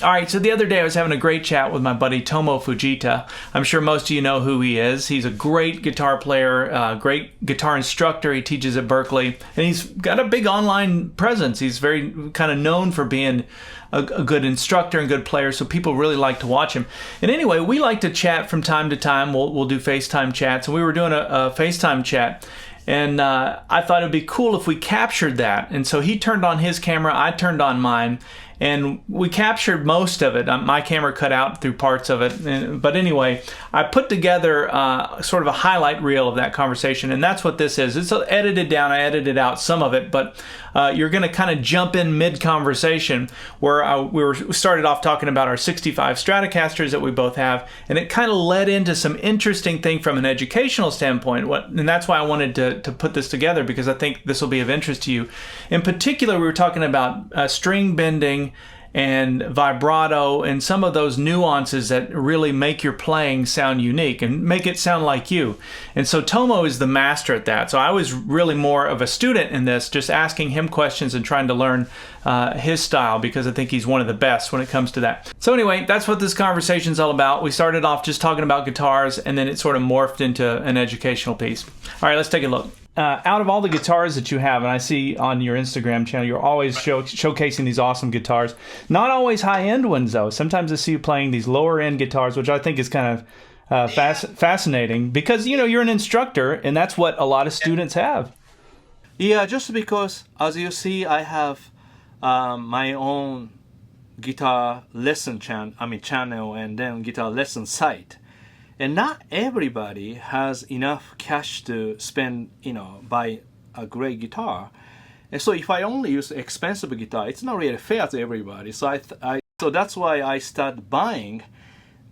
All right, so the other day I was having a great chat with my buddy Tomo Fujita. I'm sure most of you know who he is. He's a great guitar player, great guitar instructor. He teaches at Berkeley, and he's got a big online presence. He's very kind of known for being a good instructor and good player, so people really like to watch him. And anyway, we like to chat from time to time. We'll do FaceTime chats, and we were doing a FaceTime chat. And I thought it'd be cool if we captured that. And so he turned on his camera, I turned on mine, and we captured most of it. My camera cut out through parts of it. But anyway, I put together sort of a highlight reel of that conversation, and that's what this is. It's edited down. I edited out some of it, but you're going to kind of jump in mid-conversation where we started off talking about our 65 Stratocasters that we both have, and it kind of led into some interesting thing from an educational standpoint. And that's why I wanted to put this together, because I think this will be of interest to you. In particular, we were talking about string bending and vibrato and some of those nuances that really make your playing sound unique and make it sound like you. And so Tomo is the master at that. So I was really more of a student in this, just asking him questions and trying to learn his style, because I think he's one of the best when it comes to that. So anyway, that's what this conversation's all about. We started off just talking about guitars, and then it sort of morphed into an educational piece. All right, let's take a look. Out of all the guitars that you have, and I see on your Instagram channel, you're always showcasing these awesome guitars. Not always high-end ones, though. Sometimes I see you playing these lower-end guitars, which I think is kind of fascinating, because, you know, you're an instructor, and that's what a lot of students have. Yeah, just because, as you see, I have my own guitar lesson channel, and then guitar lesson site. And not everybody has enough cash to spend, buy a great guitar. And so if I only use expensive guitar, it's not really fair to everybody. So so that's why I started buying,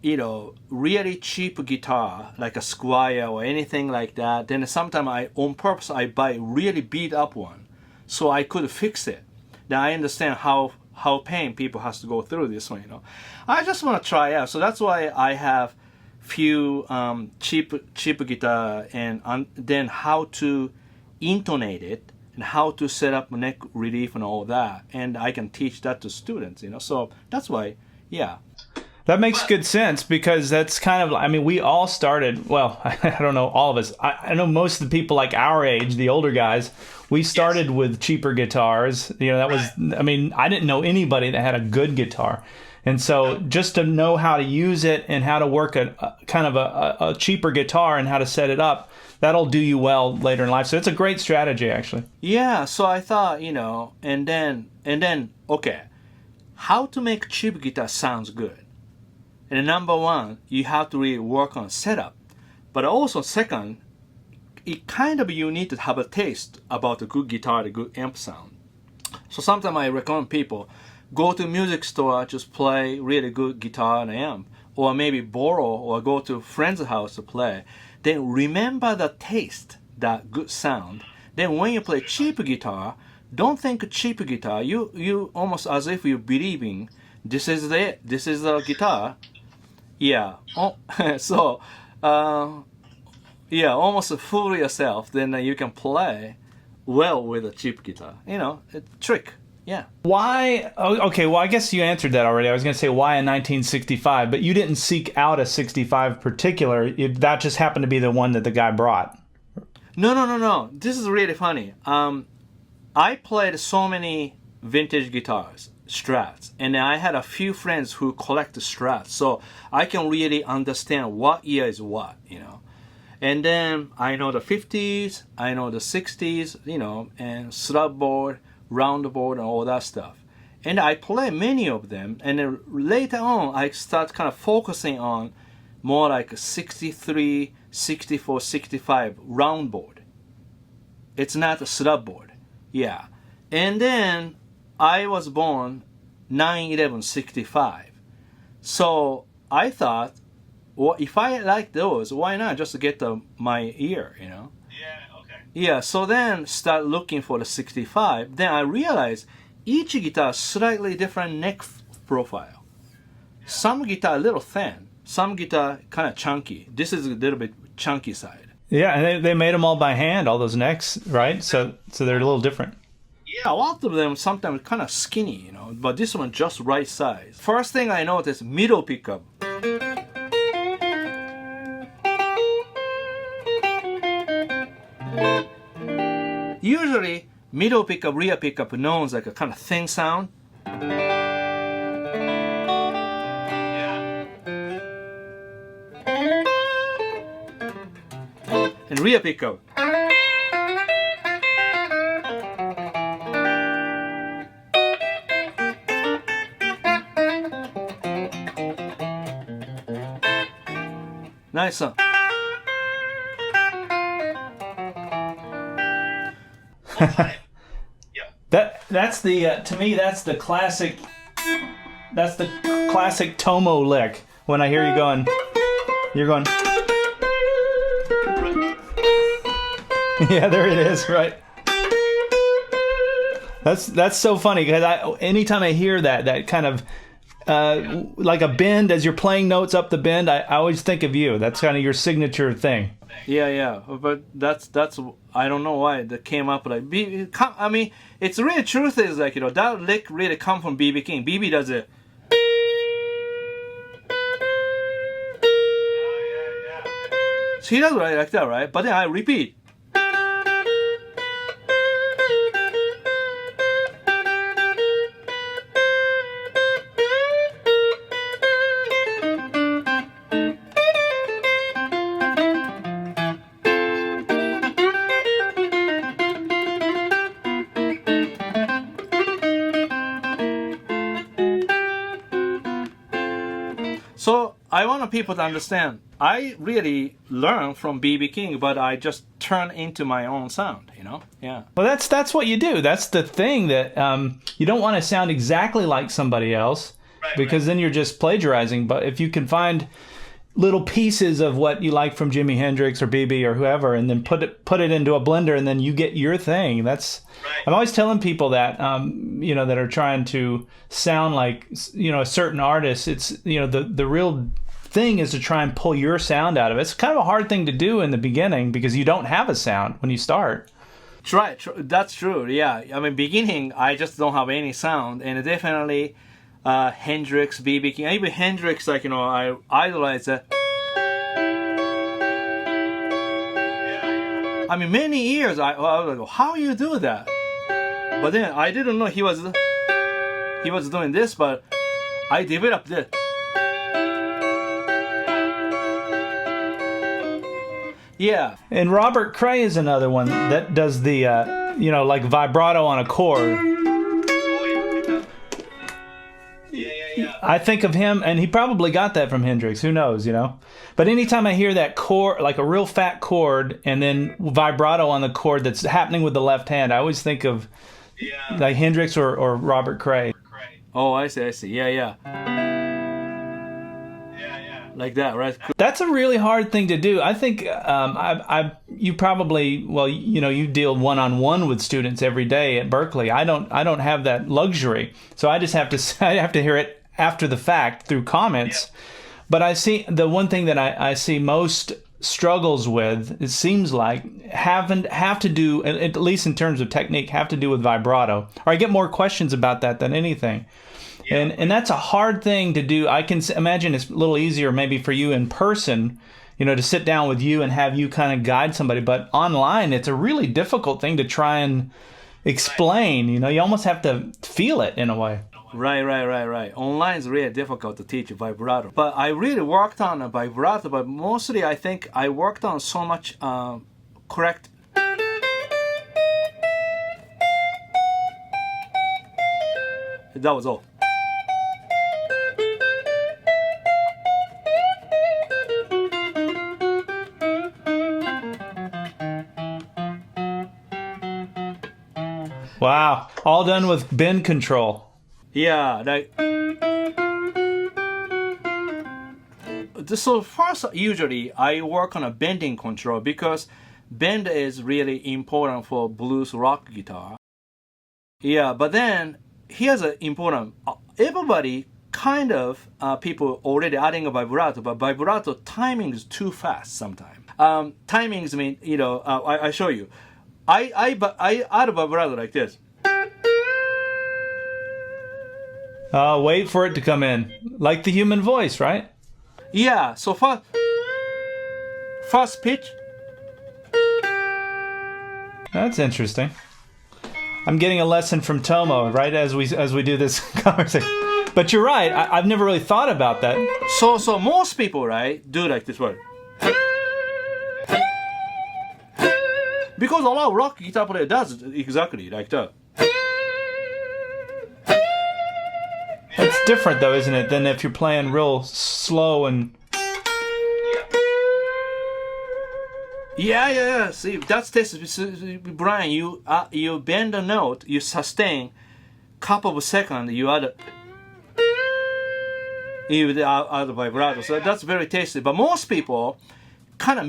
really cheap guitar, like a Squire or anything like that. Then sometimes on purpose, I buy really beat up one, so I could fix it. Now I understand how pain people has to go through this one, I just want to try out. So that's why I have few cheap guitar, and then how to intonate it and how to set up neck relief and all that, and I can teach that to students, so that's why. Yeah, that makes good sense, because that's kind of, we all started, well, I don't know all of us, I know most of the people like our age, the older guys, we started with cheaper guitars. That was, I didn't know anybody that had a good guitar. And so just to know how to use it and how to work a cheaper guitar and how to set it up, that'll do you well later in life. So it's a great strategy, actually. Yeah, so I thought, and then, okay, how to make cheap guitar sounds good. And number one, you have to really work on setup. But also second, you need to have a taste about a good guitar, a good amp sound. So sometimes I recommend people, go to music store, just play really good guitar and amp, or maybe borrow or go to a friend's house to play. Then remember the taste, that good sound. Then when you play cheap guitar, don't think cheap guitar. You almost as if you're believing this is the guitar. Yeah. So almost fool yourself. Then you can play well with a cheap guitar. It's a trick. Yeah. Why? Okay, well, I guess you answered that already. I was going to say why a 1965, but you didn't seek out a 65 particular. That just happened to be the one that the guy brought. No. This is really funny. I played so many vintage guitars, Strats, and I had a few friends who collect Strats, so I can really understand what year is what, And then I know the 50s, I know the 60s, and slab board, round board, and all that stuff. And I play many of them, and then later on I start kind of focusing on more like 63, 64, 65 round board. It's not a slab board. Yeah. And then I was born 9/11/65. So I thought, well, if I like those, why not just get my ear, Yeah, okay. Yeah, so then start looking for the 65. Then I realized each guitar slightly different neck profile. Yeah. Some guitar a little thin, some guitar kind of chunky. This is a little bit chunky side. Yeah, and they made them all by hand, all those necks, right? So they're a little different. Yeah, a lot of them sometimes kind of skinny, sound, but this one just right size. First thing I noticed, middle pickup. Usually, middle pickup, rear pickup knows like a kind of thin sound. And rear pickup. Nice sound. That's the to me that's the classic Tomo lick. When I hear you going, you're going. Yeah, there it is, right. That's so funny because anytime I hear that kind of like a bend as you're playing notes up the bend, I always think of you. That's kind of your signature thing. Yeah, but that's I don't know why that came up like I mean, it's really truth is like that lick really come from BB King. BB does it. So he does it like that, right? But then I repeat. So I want people to understand, I really learn from BB King, but I just turn into my own sound, Yeah. Well, that's what you do. That's the thing that you don't want to sound exactly like somebody else, because then you're just plagiarizing. But if you can find little pieces of what you like from Jimi Hendrix or BB or whoever, and then put it into a blender, and then you get your thing. I'm always telling people that that are trying to sound like a certain artist. It's the real thing is to try and pull your sound out of it. It's kind of a hard thing to do in the beginning because you don't have a sound when you start. That's true. Yeah, I mean, beginning I just don't have any sound, and definitely Hendrix, BB King, even Hendrix, I idolize that. I mean, many years I was like, how you do that? But then I didn't know he was doing this, but I developed this. Yeah. And Robert Cray is another one that does the like vibrato on a chord. I think of him, and he probably got that from Hendrix. Who knows, But anytime I hear that chord, like a real fat chord, and then vibrato on the chord that's happening with the left hand, I always think of like Hendrix or Robert Cray. Oh, I see. Yeah. Like that, right? That's a really hard thing to do. I think you probably you deal one-on-one with students every day at Berklee. I don't have that luxury, so I just have to hear it after the fact through comments. But I see the one thing that I see most struggles with, it seems like, have to do, at least in terms of technique, have to do with vibrato. Or I get more questions about that than anything. And that's a hard thing to do. I can imagine it's a little easier maybe for you in person, to sit down with you and have you kind of guide somebody. But online, it's a really difficult thing to try and explain. You almost have to feel it in a way. Right. Online is really difficult to teach vibrato. But I really worked on a vibrato, but mostly I think I worked on so much correct. That was all. Wow. All done with bend control. Yeah, so first, usually I work on a bending control because bend is really important for blues rock guitar. Yeah, but then here's an important. Everybody kind of people already adding a vibrato, but vibrato timing is too fast sometimes. Timings mean I show you. I add a vibrato like this. Wait for it to come in. Like the human voice, right? Yeah, so first pitch. That's interesting. I'm getting a lesson from Tomo right as we do this conversation. But you're right. I've never really thought about that. So most people, right, do like this word. Because a lot of rock guitar player does exactly like that. It's different though, isn't it, than if you're playing real slow and... Yeah. See, that's this. Brian, you bend the note, you sustain, couple of seconds, you add the vibrato. So that's very tasty. But most people kind of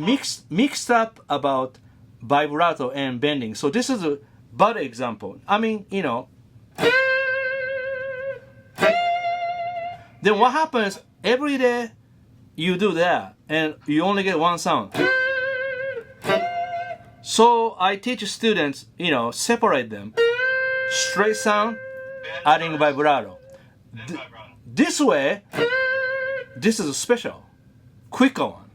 mixed up about vibrato and bending. So this is a bad example. I mean, then what happens every day? You do that, and you only get one sound. So I teach students, separate them. Straight sound, adding vibrato. This way, this is a special, quicker one.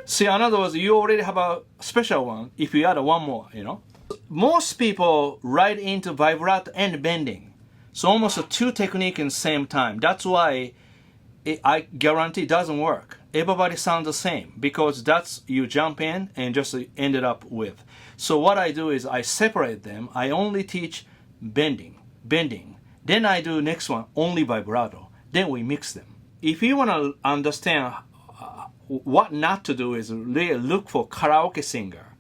See, in other words, you already have a special one if you add one more, Most people write into vibrato and bending. So almost two techniques in the same time. That's why I guarantee it doesn't work. Everybody sounds the same because that's you jump in and just ended up with. So what I do is I separate them. I only teach bending. Then I do next one, only vibrato. Then we mix them. If you want to understand what not to do is really look for karaoke singer.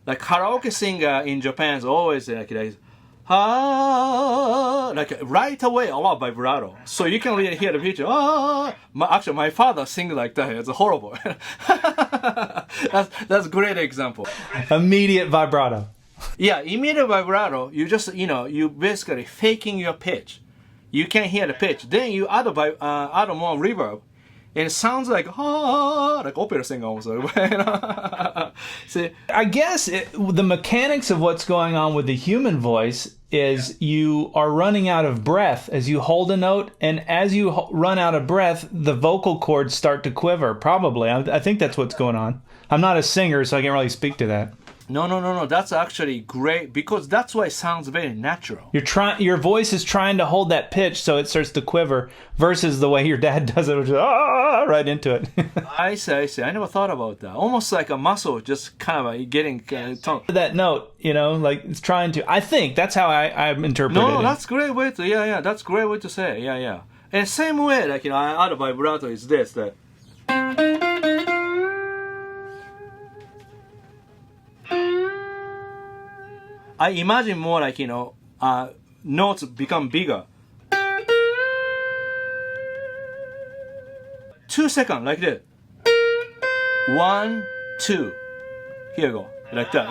Like karaoke singer in Japan is always like right away a lot of vibrato. So you can really hear the picture. Actually, my father sings like that. It's horrible. that's a great example. Immediate vibrato. Yeah, immediate vibrato. You just you basically faking your pitch. You can't hear the pitch. Then you add more reverb. And it sounds like opera singer also. See, I guess the mechanics of what's going on with the human voice is you are running out of breath as you hold a note, and as you run out of breath, the vocal cords start to quiver. Probably, I think that's what's going on. I'm not a singer, so I can't really speak to that. No. That's actually great because that's why it sounds very natural. Your voice is trying to hold that pitch so it starts to quiver versus the way your dad does it, which is right into it. I see. I never thought about that. Almost like a muscle just kind of getting tongue. That note, like it's trying to. I think that's how I interpret it. No, that's a great way to. Yeah. That's a great way to say. Yeah. And same way, like I add a vibrato is this that. I imagine more like, notes become bigger. 2 seconds, like that. 1, 2. Here you go. Like that,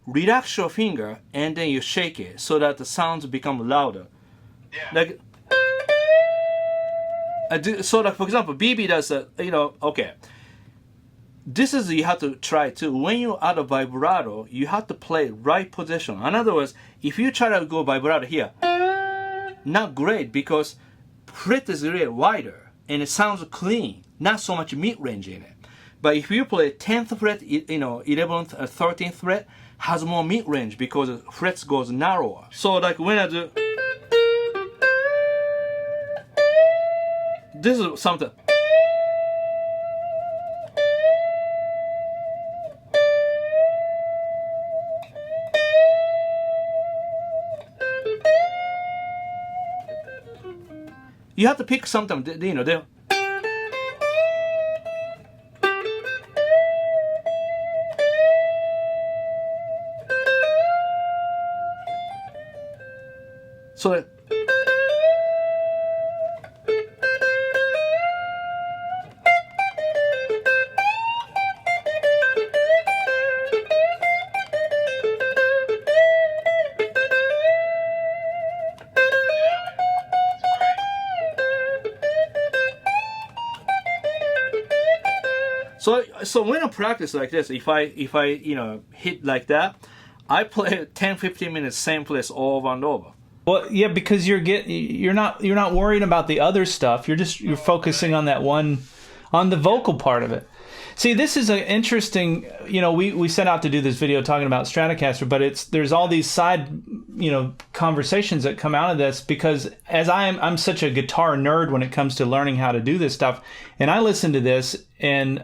Relax your finger and then you shake it so that the sounds become louder. Yeah. So like, for example, BB does, okay. This is you have to try too. When you add a vibrato, you have to play right position. In other words, if you try to go vibrato here, not great because fret is really wider and it sounds clean, not so much mid-range in it. But if you play 10th fret, 11th, 13th fret has more mid-range because the frets goes narrower. So like when I do, this is something. You have to pick something, so So when I practice like this, if I hit like that, I play 10-15 minutes same place over and over. Well, yeah, because you're not worried about the other stuff. You're focusing on that one, on the vocal part of it. See, this is an interesting, we set out to do this video talking about Stratocaster, but there's all these side, conversations that come out of this, because as I'm such a guitar nerd when it comes to learning how to do this stuff, and I listen to this, and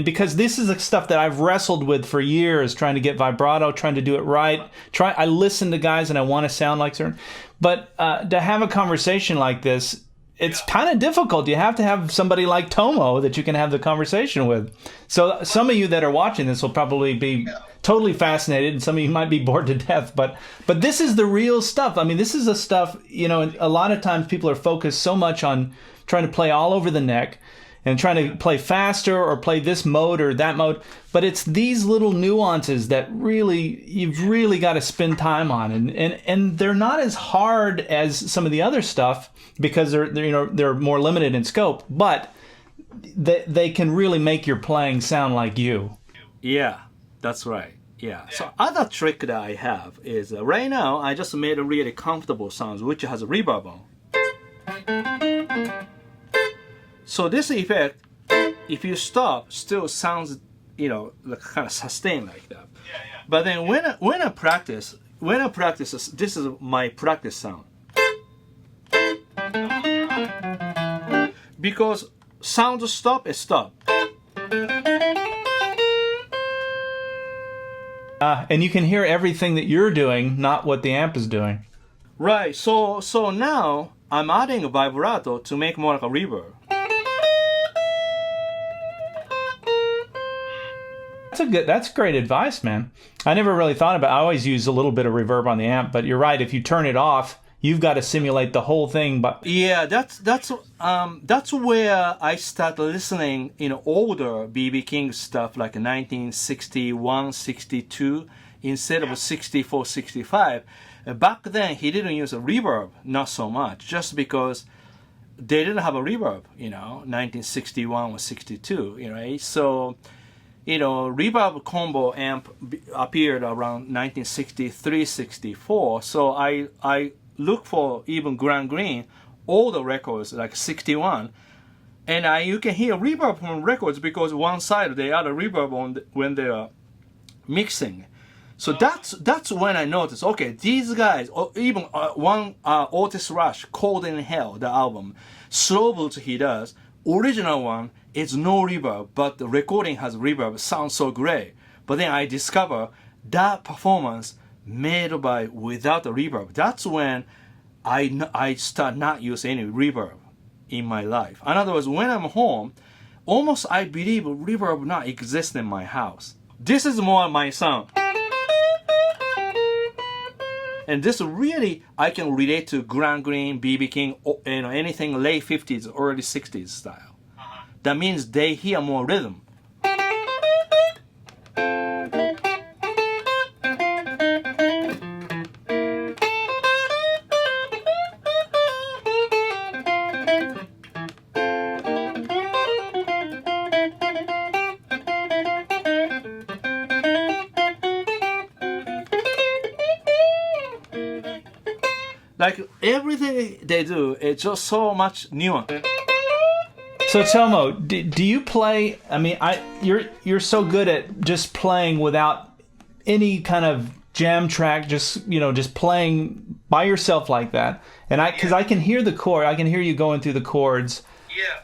because this is the stuff that I've wrestled with for years, trying to get vibrato, trying to do it right. I listen to guys and I want to sound like certain, but to have a conversation like this, it's kind of difficult. You have to have somebody like Tomo that you can have the conversation with. So some of you that are watching this will probably be totally fascinated, and some of you might be bored to death. But this is the real stuff. I mean, this is the stuff, a lot of times people are focused so much on trying to play all over the neck and trying to play faster or play this mode or that mode. But it's these little nuances that you've really got to spend time on. And they're not as hard as some of the other stuff, because they're more limited in scope, but they can really make your playing sound like you. Yeah, that's right. Yeah. So other trick that I have is right now I just made a really comfortable sounds which has a reverb on. So this effect, if you stop, still sounds kind of sustained like that. Yeah. But then when I practice, this is my practice sound. Because sound stop is stop. And you can hear everything that you're doing, not what the amp is doing. Right. So now I'm adding a vibrato to make more like a reverb. That's great advice, man. I never really thought about it. I always use a little bit of reverb on the amp, but you're right. If you turn it off, you've got to simulate the whole thing. But yeah, that's where I start listening, older BB King stuff like 1961, 62 instead of 64, 65. Back then he didn't use a reverb, not so much, just because they didn't have a reverb, 1961 or 62, right? So, reverb combo amp appeared around 1963, 64. So I look for even Grand Green, all the records like 61, and you can hear reverb from records because one side they add a reverb on when they are mixing. So that's when I noticed, okay, these guys, or even one Otis Rush, Cold in Hell, the album, slow boots he does, original one, it's no reverb, but the recording has reverb, sounds so great. But then I discover that performance made by without the reverb. That's when I start not use any reverb in my life. In other words, when I'm home, almost I believe reverb not exist in my house. This is more my sound. And this really, I can relate to Grand Green, BB King, anything late 50s, early 60s style. That means they hear more rhythm. Like everything they do, it's just so much nuance. So Tomo, do you play? I mean, you're so good at just playing without any kind of jam track, just playing by yourself like that. And because I can hear the chord, I can hear you going through the chords.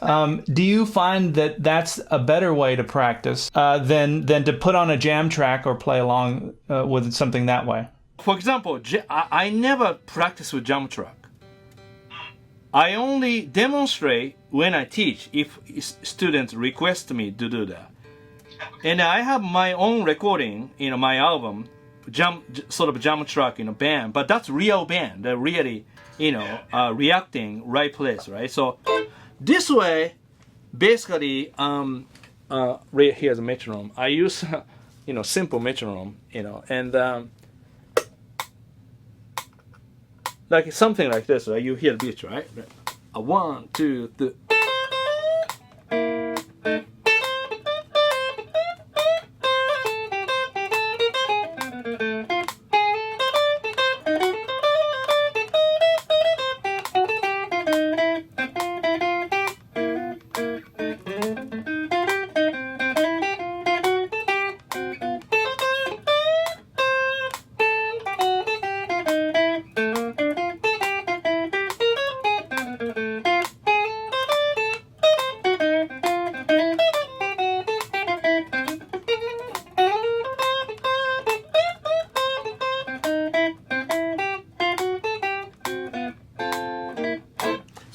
Yeah. Do you find that that's a better way to practice than to put on a jam track or play along with something that way? For example, I never practice with jam track. I only demonstrate when I teach if students request me to do that. And I have my own recording, my album, sort of jam track, band, but that's real band. They're really, reacting right place, right? So this way, basically, right here's a metronome. I use, simple metronome, and like something like this, right? You hear the beat, right? A 1, 2, 3.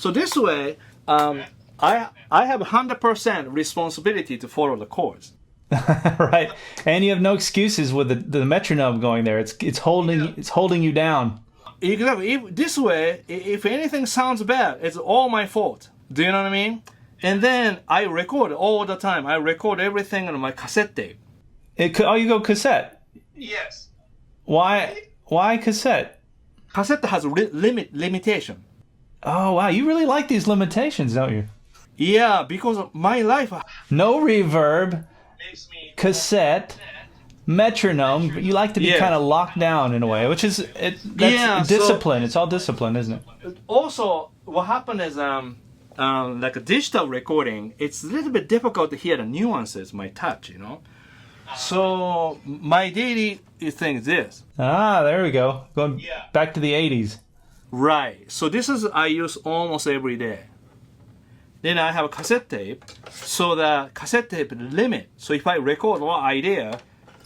So this way, I have 100% responsibility to follow the chords. Right, and you have no excuses with the metronome going there. It's holding you down. Exactly. This way, if anything sounds bad, it's all my fault. Do you know what I mean? And then I record all the time. I record everything on my cassette tape. Oh, you go cassette? Yes. Why cassette? Cassette has limitation. Oh, wow. You really like these limitations, don't you? Yeah, because of my life. No reverb, cassette, metronome. You like to be kind of locked down in a way, which is that's discipline. So, it's all discipline, isn't it? Also, what happened is like a digital recording, it's a little bit difficult to hear the nuances, my touch, you know. So my daily thing is this. Ah, there we go. Going back to the 80s. Right. So this is I use almost every day. Then I have a cassette tape. So the cassette tape limit. So if I record one idea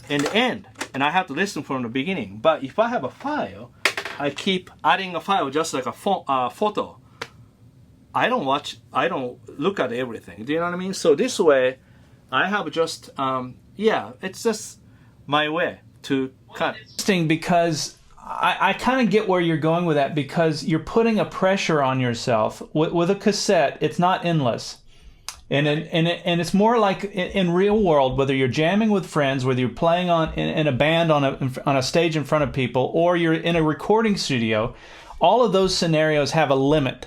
in the end, and I have to listen from the beginning. But if I have a file, I keep adding a file just like a photo. I don't look at everything. Do you know what I mean? So this way, I have just, it's just my way to cut. Interesting, because I kind of get where you're going with that, because you're putting a pressure on yourself. With a cassette, it's not endless. And it's more like in real world, whether you're jamming with friends, whether you're playing in a band on a stage in front of people, or you're in a recording studio, all of those scenarios have a limit.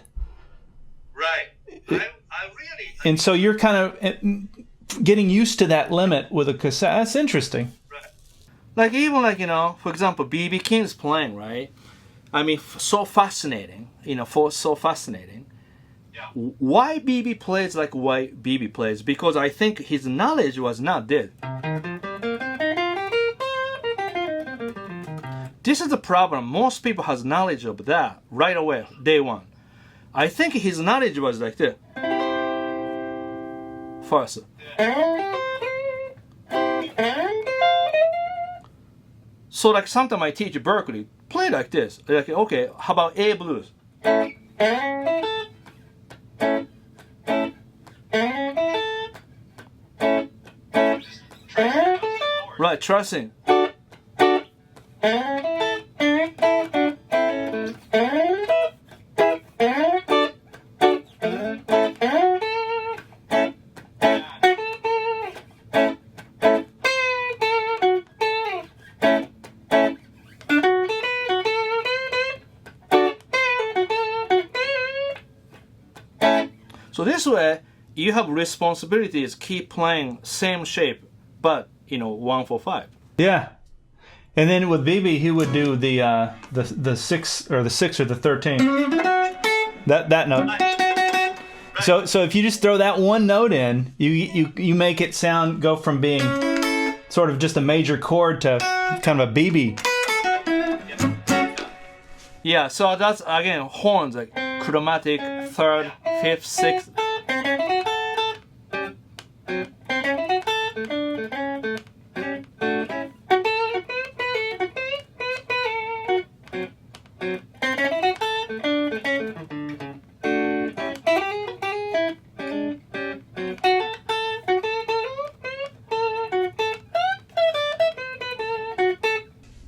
Right. And so you're kind of getting used to that limit with a cassette. That's interesting. Right. Like even like, you know, for example, B.B. King's playing, right? I mean, so fascinating, you know, so fascinating. Yeah. Why B.B. plays like why B.B. plays? Because I think his knowledge was not there. This is the problem. Most people has knowledge of that right away, day one. I think his knowledge was like this. First. So like sometimes I teach Berkeley, play like this. Like, okay, how about A blues? Right, trusting. So this way, you have responsibilities. Keep playing same shape, but you know 1-4-5. Yeah, and then with BB, he would do the 6 or the 6 or the 13. That note. So if you just throw that one note in, you make it go from being sort of just a major chord to kind of a BB. Yeah, so that's again horns, like chromatic, 3rd, 5th, 6th.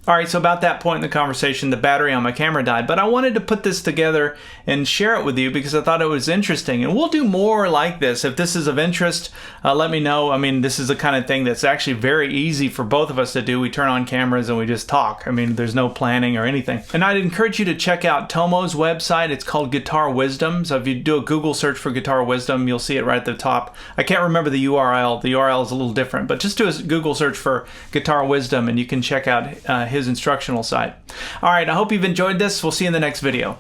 All right, so about that point in the conversation, the battery on my camera died, but I wanted to put this together and share it with you because I thought it was interesting. And we'll do more like this. If this is of interest, let me know. I mean, this is the kind of thing that's actually very easy for both of us to do. We turn on cameras and we just talk. I mean, there's no planning or anything. And I'd encourage you to check out Tomo's website. It's called Guitar Wisdom. So if you do a Google search for Guitar Wisdom, you'll see it right at the top. I can't remember the URL. The URL is a little different, but just do a Google search for Guitar Wisdom and you can check out his instructional site. All right, I hope you've enjoyed this. We'll see you in the next video.